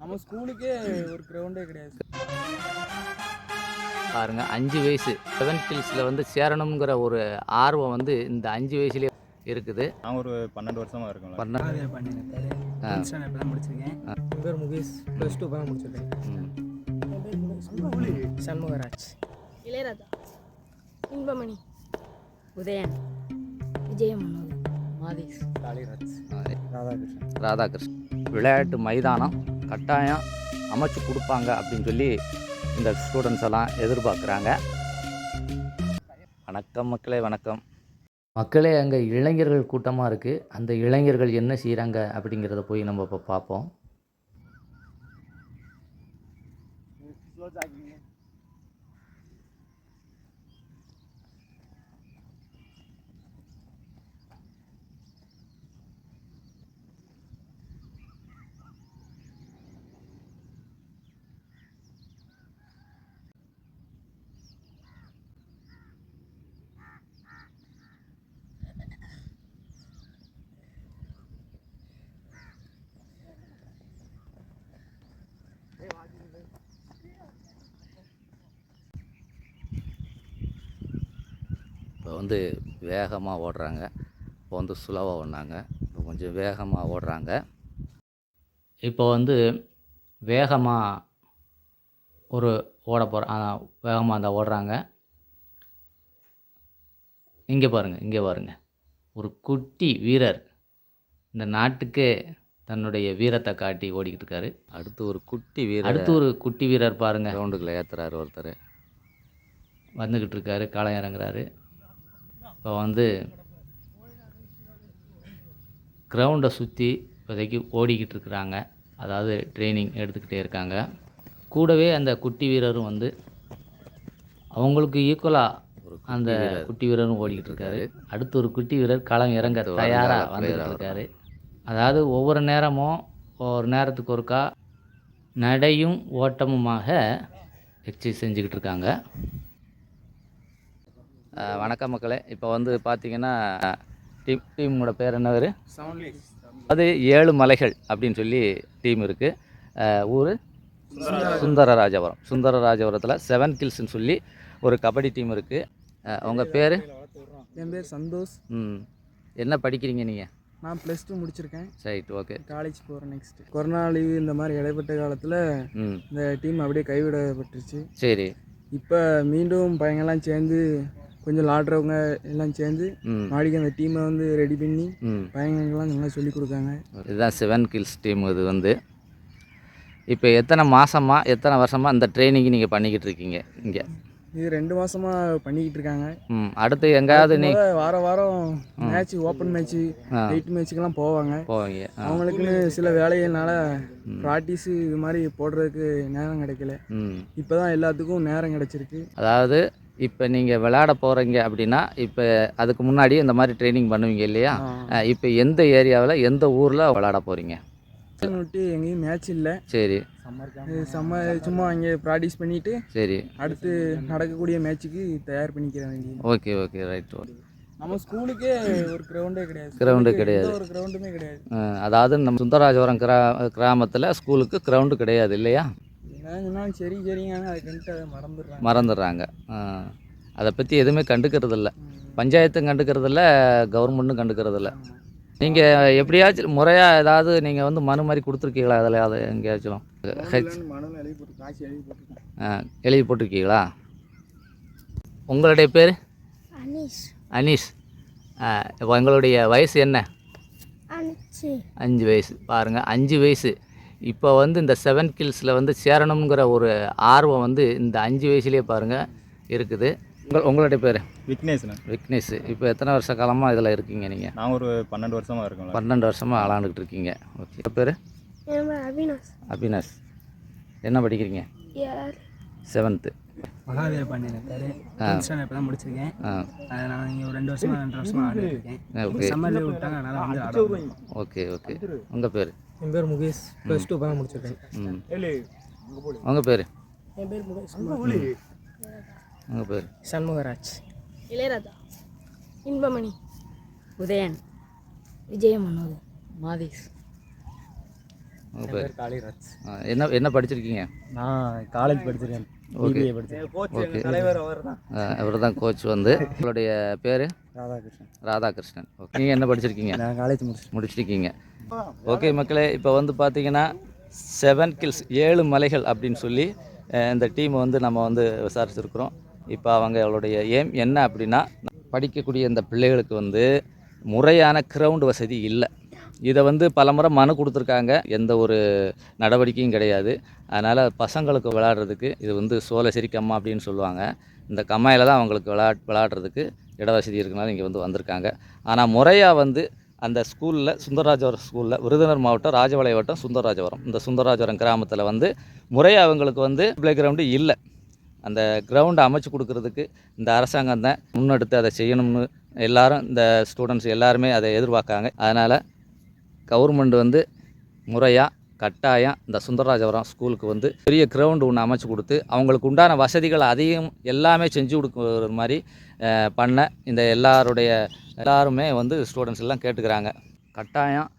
நம்ம ஸ்கூலுக்கே ஒரு கிரவுண்டே கிடையாது. பாருங்க 5 வயசு 7 கில்ஸில் வந்து சேரணுங்கிற ஒரு ஆர்வம் வந்து இந்த 5 வயசுலேயே இருக்குது. நான் ஒரு 12 வருஷமாக இருக்கேன். தான் முடிச்சிருக்கேன். என் பேர் முகேஷ், +2 தான் முடிச்சிருக்கேன். சண்முகராஜ், இளையராஜா, இன்பமணி, உதயன், விஜயமனோகர், மாதேஷ், காளிராஜ், ராதாகிருஷ்ணன். விளையாட்டு மைதானம் கட்டாயம் அமைச்சு கொடுப்பாங்க அப்படின்னு சொல்லி இந்த ஸ்டூடெண்ட்ஸ் எல்லாம் எதிர்பார்க்குறாங்க. வணக்கம் மக்களே, வணக்கம் மக்களே. அங்கே இளைஞர்கள் கூட்டமாக இருக்குது. அந்த இளைஞர்கள் என்ன செய்கிறாங்க அப்படிங்கிறத போய் நம்ம இப்போ பார்ப்போம். இப்போ வந்து வேகமாக ஓடுறாங்க. இப்போ வந்து ஸ்லோவாக ஓடினாங்க, இப்போ கொஞ்சம் வேகமாக ஓடுறாங்க. இப்போ வந்து வேகமாக ஒரு ஓட வேகமாக அந்த ஓடுறாங்க. இங்கே பாருங்கள், ஒரு குட்டி வீரர் இந்த நாட்டுக்கே தன்னுடைய வீரத்தை காட்டி ஓடிக்கிட்டு இருக்காரு. அடுத்து ஒரு குட்டி வீரர் பாருங்கள், கிரவுண்டுக்குள்ளே ஏற்றுறாரு. ஒருத்தர் வந்துக்கிட்டு இருக்காரு, களம் இறங்குறாரு. இப்போ வந்து கிரவுண்டை சுற்றி இப்போதைக்கு ஓடிக்கிட்டு இருக்கிறாங்க. அதாவது ட்ரைனிங் எடுத்துக்கிட்டே இருக்காங்க. கூடவே அந்த குட்டி வீரரும் வந்து அவங்களுக்கு ஈக்குவலாக அந்த குட்டி வீரரும் ஓடிக்கிட்டு இருக்காரு. அடுத்து ஒரு குட்டி வீரர் களம் இறங்க தயாராக வந்துக்கிட்டு இருக்காரு. அதாவது ஒவ்வொரு நேரமும் ஒவ்வொரு நேரத்துக்கு ஒருக்கா நடையும் ஓட்டமுமாக எக்ஸசைஸ் செஞ்சுக்கிட்டு இருக்காங்க. வணக்கம் மக்களே. இப்போ வந்து பார்த்திங்கன்னா டீமோட பேர் என்ன பேர்? அது 7 மலைகள் அப்படின்னு சொல்லி டீம் இருக்குது. ஊர் சுந்தரராஜபுரத்தில் 7 கில்ஸ்ன்னு சொல்லி ஒரு கபடி டீம் இருக்குது. உங்கள் பேர்? என் பேர் சந்தோஷ். என்ன படிக்கிறீங்க நீங்கள்? நான் +2 முடிச்சிருக்கேன். Right, okay. காலேஜ் போகிறேன் நெக்ஸ்ட். கொரோனா லீவு இந்த மாதிரி இடைப்பட்ட காலத்தில் இந்த டீம் அப்படியே கைவிடப்பட்டுருச்சு. சரி. இப்போ மீண்டும் பையங்கள்லாம் சேர்ந்து கொஞ்சம் விளாடுறவங்க எல்லாம் சேர்ந்து நாளைக்கு அந்த டீமை வந்து ரெடி பண்ணி பையங்கள்லாம் நல்லா சொல்லி கொடுக்காங்க. இதுதான் 7 கில்ஸ் டீம். இது வந்து இப்போ எத்தனை வருஷமாக இந்த ட்ரைனிங் நீங்கள் பண்ணிக்கிட்டு இருக்கீங்க இங்கே? இது 2 மாதமாக பண்ணிக்கிட்டு இருக்காங்க. அடுத்து எங்கேயாவது வாரம் மேட்ச், ஓப்பன் மேட்ச்சு, நைட் மேட்ச்சுக்கெல்லாம் போவாங்க. அவங்களுக்குன்னு சில வேலைகள்னால ப்ராக்டிஸு இது மாதிரி போடுறதுக்கு நேரம் கிடைக்கல. இப்போ தான் எல்லாத்துக்கும் நேரம் கிடச்சிருக்கு. அதாவது இப்போ நீங்கள் விளையாட போகிறீங்க அப்படின்னா இப்போ அதுக்கு முன்னாடி இந்த மாதிரி ட்ரைனிங் பண்ணுவீங்க இல்லையா? இப்போ எந்த ஏரியாவில் எந்த ஊரில் விளையாட போகிறீங்க? விட்டு எங்கேயும் மேட்ச் இல்லை. சரி. சும்மா அங்கே ப்ராக்டிஸ் பண்ணிவிட்டு சரி அடுத்து நடக்கக்கூடிய மேட்ச்சுக்கு தயார் பண்ணிக்கிற வேண்டியது. Okay right. நம்ம ஸ்கூலுக்கே ஒரு கிரவுண்டே கிடையாது. ஒரு கிரவுண்டுமே கிடையாது. அதாவது நம்ம சுந்தரராஜபுரம் கிராமத்தில் ஸ்கூலுக்கு கிரவுண்டு கிடையாது இல்லையா? சரிங்க, அதுக்கு மறந்துடுறாங்க. அதை பற்றி எதுவுமே கண்டுக்கிறதில்ல. பஞ்சாயத்தும் கண்டுக்கிறதில்ல, கவர்மெண்ட்டும் கண்டுக்கிறதில்ல. நீங்கள் எப்படியாச்சும் முறையாக ஏதாவது நீங்கள் வந்து மனு மாதிரி கொடுத்துருக்கீங்களா? அதில் அதை எங்கேயாச்சும் எழுதி போட்டிருக்கீங்களா? உங்களுடைய பேர்? அனீஷ். இப்போ எங்களுடைய வயசு என்ன? 5 வயசு. பாருங்கள், 5 வயசு. இப்போ வந்து இந்த 7 கில்ஸில் வந்து சேரணுங்கிற ஒரு ஆர்வம் வந்து இந்த 5 வயசுலேயே பாருங்கள் இருக்குது. உங்களுடைய பேர்? விக்னேஷ். இப்போ எத்தனை வருஷ காலமாக இதில் இருக்கீங்க நீங்கள்? நான் ஒரு 12 வருஷமாக இருக்கேன். 12 வருஷமாக விளாண்டுக்கிட்டு இருக்கீங்க. ஓகே. பேர்? அபினாஷ். என்ன படிக்கிறீங்க? 7th. மகாதேவ பாண்டியன் பேர். இப்போ தான் முடிச்சிருக்கேன். நான் இங்கே ஒரு 2 வருஷமாக ஆடிருக்கேன். ஓகே. சம்மர்லேயே விட்டாங்க, அதனால் வந்து ஆடுறேன். ஓகே. உங்கள் பேர்? என் பேர் முகேஷ், +2 தான் முடிச்சிருக்கேன். உங்கள் பேர்? என் பேர் முகேஷ். உங்கள் பேர்? சண்முகராஜ், இளையராஜா, இன்பமணி, உதயன், விஜயமனோகர், மாதேஷ், உங்கள் பேர் காளிராஜ். என்ன என்ன படிச்சிருக்கீங்க? நான் காலேஜ் படிச்சிருக்கேன். Okay okay. தலைவர் அவர் தான். அவர் தான் கோச் வந்து. உங்களுடைய பேர்? ராதாகிருஷ்ணன். ராதாகிருஷ்ணன். ஓகே, நீங்கள் என்ன படிச்சிருக்கீங்க? நான் காலேஜ் முடிச்சிருக்கீங்க. ஓகே மக்களே, இப்போ வந்து பார்த்தீங்கன்னா 7 கில்ஸ் 7 மலைகள் அப்படின்னு சொல்லி இந்த டீமை வந்து நம்ம வந்து விசாரிச்சிருக்கிறோம். இப்போ அவங்களுடைய எய்ம் என்ன அப்படின்னா, படிக்கக்கூடிய இந்த பிள்ளைகளுக்கு வந்து முறையான கிரவுண்டு வசதி இல்லை. இதை வந்து பலமுறை மனு கொடுத்துருக்காங்க, எந்த ஒரு நடவடிக்கையும் கிடையாது. அதனால் பசங்களுக்கு விளையாடுறதுக்கு இது வந்து சோலைசேரி கம்மா அப்படின்னு சொல்லுவாங்க. இந்த கம்மாயில் தான் அவங்களுக்கு விளையாடுறதுக்கு இடவசதி இருக்கனால இங்கே வந்து வந்திருக்காங்க. ஆனால் முறையாக வந்து அந்த ஸ்கூலில் சுந்தரராஜவரம் ஸ்கூலில் விருதுநகர் மாவட்டம் ராஜபாளையம் வட்டம் சுந்தரராஜவரம், இந்த சுந்தரராஜவரம் கிராமத்தில் வந்து முறையாக அவங்களுக்கு வந்து ப்ளே கிரவுண்டு இல்லை. அந்த கிரவுண்டை அமைச்சு கொடுக்கறதுக்கு இந்த அரசாங்கம் தான் முன்னெடுத்து அதை செய்யணும்னு எல்லாரும், இந்த ஸ்டூடெண்ட்ஸ் எல்லாருமே அதை எதிர்பார்க்காங்க. அதனால் கவர்மெண்ட் வந்து முறையாக கட்டாயம் இந்த சுந்தரராஜவரம் ஸ்கூலுக்கு வந்து பெரிய கிரவுண்டு ஒன்று அமைச்சு கொடுத்து அவங்களுக்கு உண்டான வசதிகள் அதையும் எல்லாமே செஞ்சு கொடுக்குற மாதிரி பண்ண இந்த எல்லாருமே வந்து ஸ்டூடெண்ட்ஸ் எல்லாம் கேட்டுக்கிறாங்க. கட்டாயம்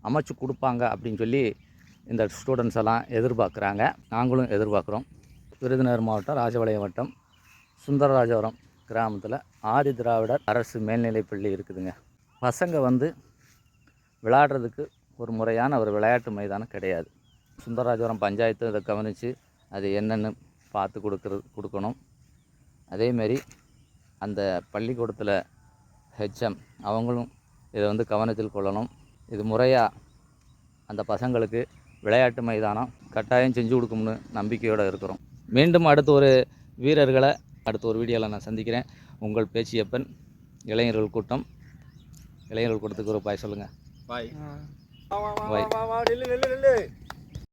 அமைச்சு கொடுப்பாங்க அப்படின்னு சொல்லி இந்த ஸ்டூடெண்ட்ஸ் எல்லாம் எதிர்பார்க்குறாங்க, நாங்களும் எதிர்பார்க்குறோம். விருதுநகர் மாவட்டம் ராஜபாளையம் வட்டம் சுந்தரராஜவரம் கிராமத்தில் ஆதி திராவிடர் அரசு மேல்நிலைப்பள்ளி இருக்குதுங்க. பசங்க வந்து விளையாடுறதுக்கு ஒரு முறையான ஒரு விளையாட்டு மைதானம் கிடையாது. சுந்தரராஜவரம் பஞ்சாயத்து இதை கவனித்து அது என்னென்னு பார்த்து கொடுக்கணும். அதேமாரி அந்த பள்ளிக்கூடத்தில் ஹெச்எம் அவங்களும் இதை வந்து கவனத்தில் கொள்ளணும். இது முறையாக அந்த பசங்களுக்கு விளையாட்டு மைதானம் கட்டாயம் செஞ்சு கொடுக்கும்னு நம்பிக்கையோடு இருக்கிறோம். மீண்டும் அடுத்த ஒரு வீரர்களை அடுத்த ஒரு வீடியோவில் நான் சந்திக்கிறேன். உங்கள் பேச்சியப்பன், இளைஞர்கள் கூட்டம். இளைஞர்கள் கூட்டத்துக்கு ஒரு பாய் சொல்லுங்கள். பாய். பாய்.